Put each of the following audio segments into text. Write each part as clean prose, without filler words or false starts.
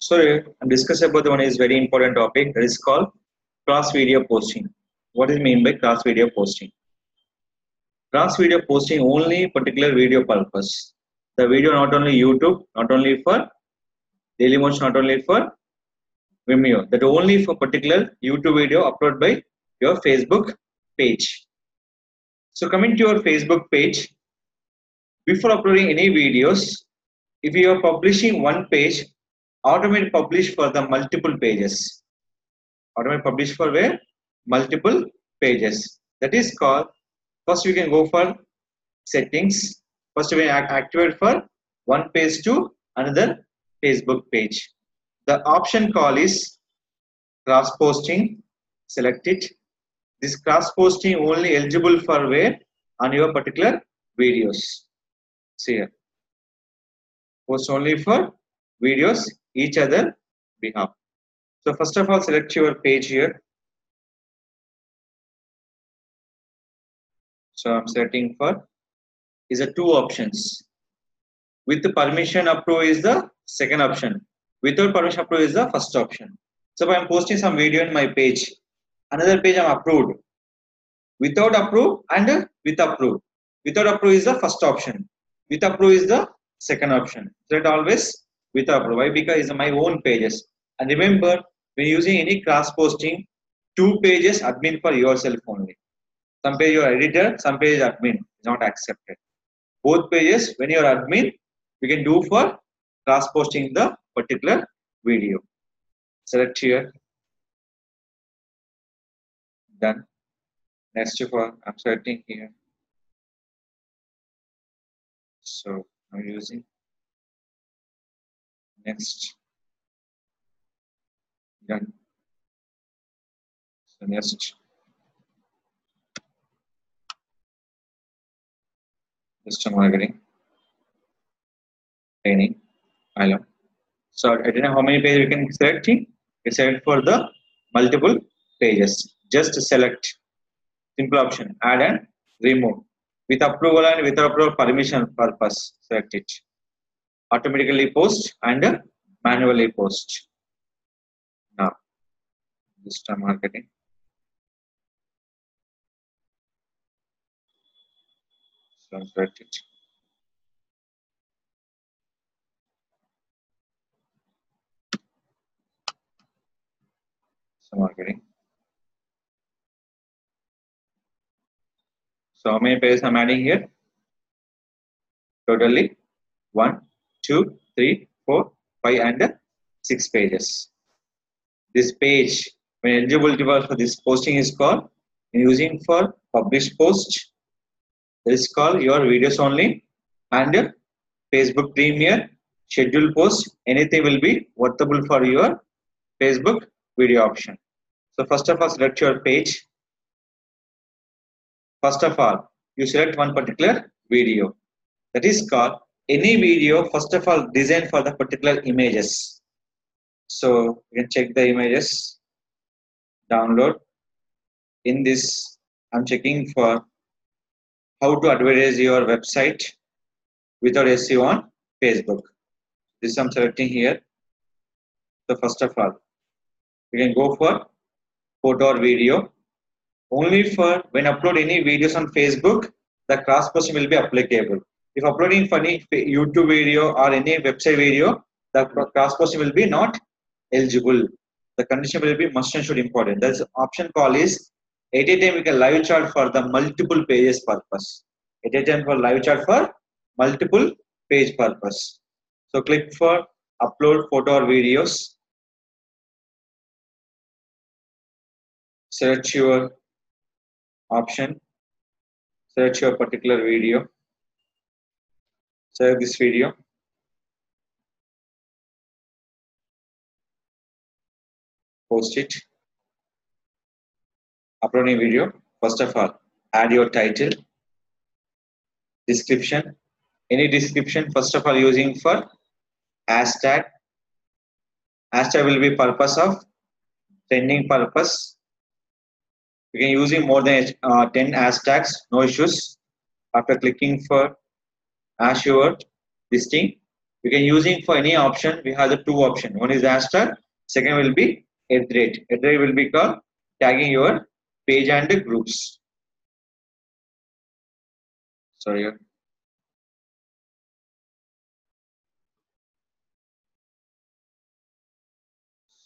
So I'm discussing about the one is very important topic that is called cross video posting. What is mean by cross video posting? Cross video posting only particular video purpose. The video not only YouTube, not only for Dailymotion, not only for Vimeo. That only for particular YouTube video uploaded by your Facebook page. So coming to your Facebook page, before uploading any videos, if you are publishing one page, automatically publish for the multiple pages. Automatically publish for where? Multiple pages. That is called, first you can go for settings. First you can activate for one page to another Facebook page. The option call is cross posting. Select it. This cross posting only eligible for where? On your particular videos. See here. Post only for videos each other behalf. So first of all, select your page here. So I'm selecting for is the two options. With the permission approve is the second option. Without permission approve is the first option. So if I'm posting some video in my page, another page I'm approved. Without approve and with approve. Without approve is the first option. With approve is the second option. Select always with approve. Why? Because it's my own pages. And remember, when using any cross posting, two pages admin for yourself only. Some page your editor, some page admin is not accepted. Both pages, when you're admin, we can do for cross posting the particular video. Select here. Done. Next for I'm selecting here. So I'm using next. Done. So next. System marketing. Training. Island. So I don't know how many pages we can select. We select for the multiple pages. Just select. Simple option. Add and remove. With approval and without approval permission purpose. Select it. Automatically post and manually post. Now, system marketing. So select it. So marketing. So how many pages I'm adding here? Totally 1, 2, 3, 4, 5 and 6 pages. This page, when eligibility for this posting is called using for publish post. This is called your videos only and Facebook Premiere schedule post. Anything will be workable for your Facebook video option. So first of all, select your page. First of all, you select one particular video. That is called any video, first of all, designed for the particular images. So you can check the images, download. In this, I'm checking for how to advertise your website without SEO on Facebook. This I'm selecting here. So first of all, you can go for photo or video. Only for when upload any videos on Facebook, the cross posting will be applicable. If uploading for any YouTube video or any website video, the cross posting will be not eligible. The condition will be must and should important. That's option call is at a time we can live chat for the multiple pages purpose. At a time for live chat for multiple page purpose. So click for upload photo or videos. Search your option. Search your particular video. Select this video. Post it. Uploading video. First of all, add your title, description. Any description, first of all, using for hashtag. Hashtag will be purpose of trending purpose. You can using more than 10 hashtags, no issues. After clicking for hash your listing, You can using for any option. We have the two option. One is hashtag. Second will be @. Will be called tagging your page and the groups. Sorry.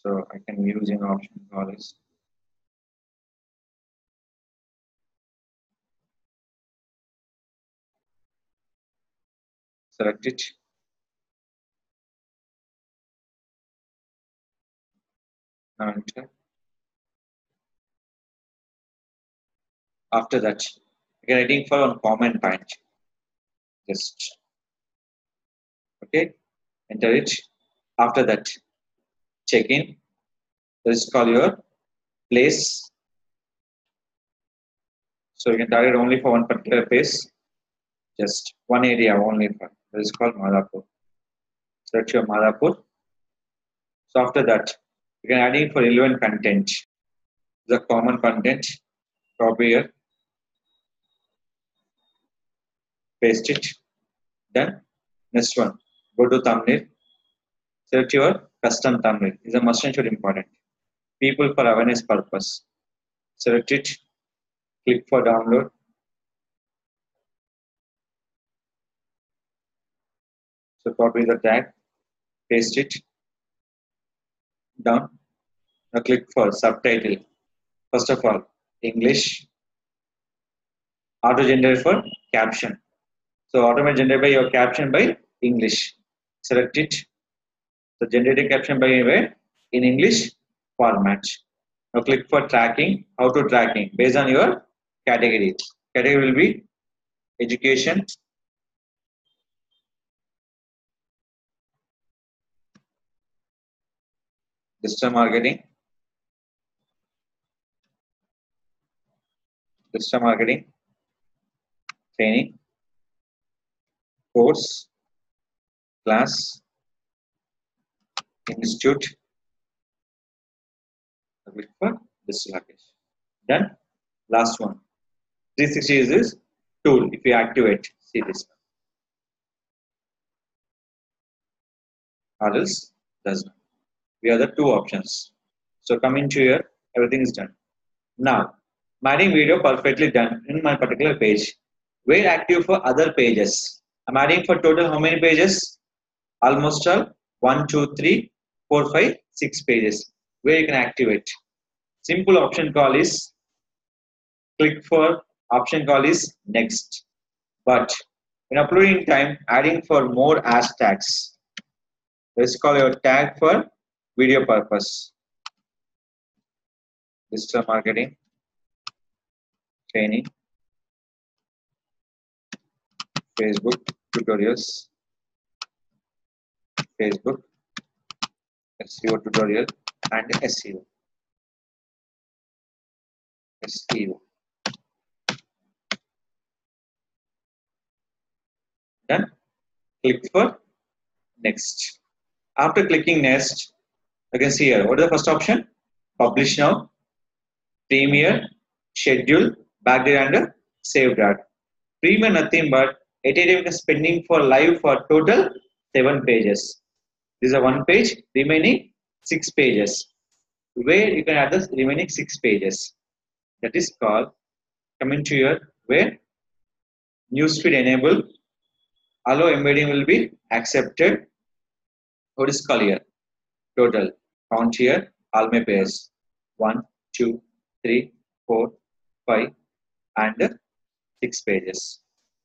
So I can use an option called this. Select it. Now enter. After that, you can writing for one comment point. Just okay. Enter it. After that, check in. Let's call your place. So you can target only for one particular place. Just one area only for. That is called Madhapur. Search your Madhapur. So after that, you can add in for relevant content. The common content. Copy here. Paste it. Then next one. Go to thumbnail. Select your custom thumbnail. Is a must and should important. People for awareness purpose. Select it. Click for download. So copy the tag. Paste it. Down. Now click for subtitle. First of all, English. Auto generate for caption. So automatically generate by your caption by English. Select it. So generating caption by where? In English format. Now click for tracking. How to tracking? Based on your category. Category will be education, digital marketing, training, course, class, institute. Click for digital marketing. Done. Last one. 360 is this tool. If you activate, see this. Or else does not. We have the two options. So coming to here, everything is done. Now, my adding video perfectly done in my particular page. Where active for other pages. I'm adding for total how many pages? Almost all 1, 2, 3, 4, 5, 6 pages. Where you can activate. Simple option call is click for option call is next. But in uploading time, adding for more hashtags. Let's call your tag for video purpose. Digital marketing, training, Facebook tutorials, Facebook SEO tutorial and SEO. Done. Click for next. After clicking next, you can see here. What is the first option? Publish now, Premiere, schedule, background, and save that. Premiere nothing but at a time spending for live for total 7 pages. This is a 1 page, remaining 6 pages. Where you can add the remaining 6 pages. That is called coming to here where newsfeed enable, allow embedding will be accepted. What is called here? Total count here, all my pages 1, 2, 3, 4, 5 and 6 pages.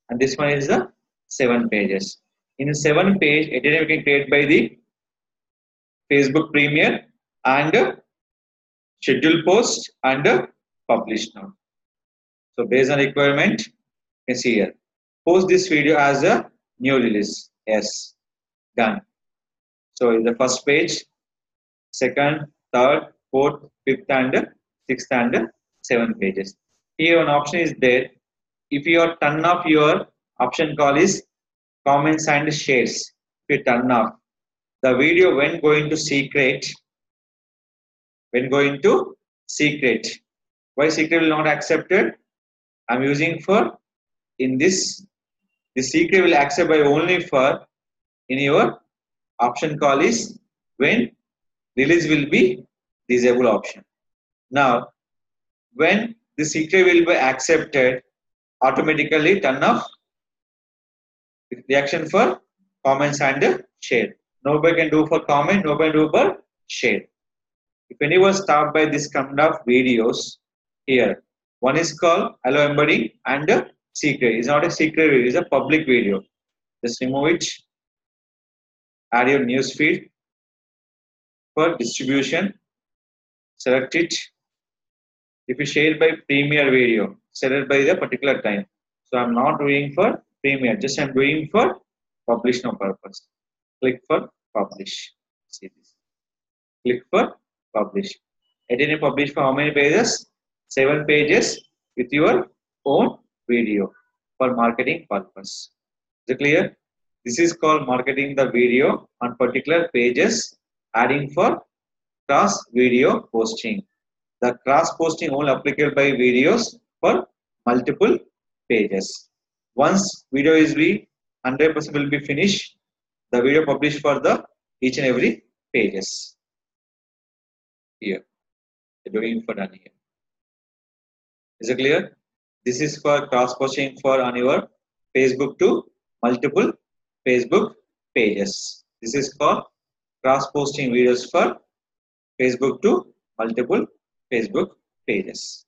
And this one is the 7 pages. In the 7 page, it is can create by the Facebook Premiere and schedule post and publish now. So based on requirement, you can see here. Post this video as a new release. Yes, done. So in the first page, second, third, fourth, fifth, and sixth, and 7 pages. Here, an option is there. If you turn off your option call is comments and shares. If you turn off the video when going to secret, why secret will not accepted? I'm using for in this. The secret will accept by only for in your Option call is when release will be disabled option. Now, when the secret will be accepted, automatically turn off reaction for comments and share. Nobody can do for comment, nobody can do for share. If anyone start by this kind of videos here, one is called hello embedding and secret. It's not a secret video, it's a public video. Just remove it, add your news feed for distribution, select it. If you share by premiere video, select by the particular time. So I'm not doing for premiere, just I'm doing for publish no purpose. Click for publish. See this. Click for publish. Edit and publish for how many pages? 7 pages with your own video for marketing purpose. Is it clear? This is called marketing the video on particular pages, adding for cross video posting. The cross posting only applicable by videos for multiple pages. Once video is 100% will be finished, the video published for the each and every pages. Here, doing for done here. Is it clear? This is for cross posting for on your Facebook to multiple Facebook pages. This is called cross posting videos for Facebook to multiple Facebook pages.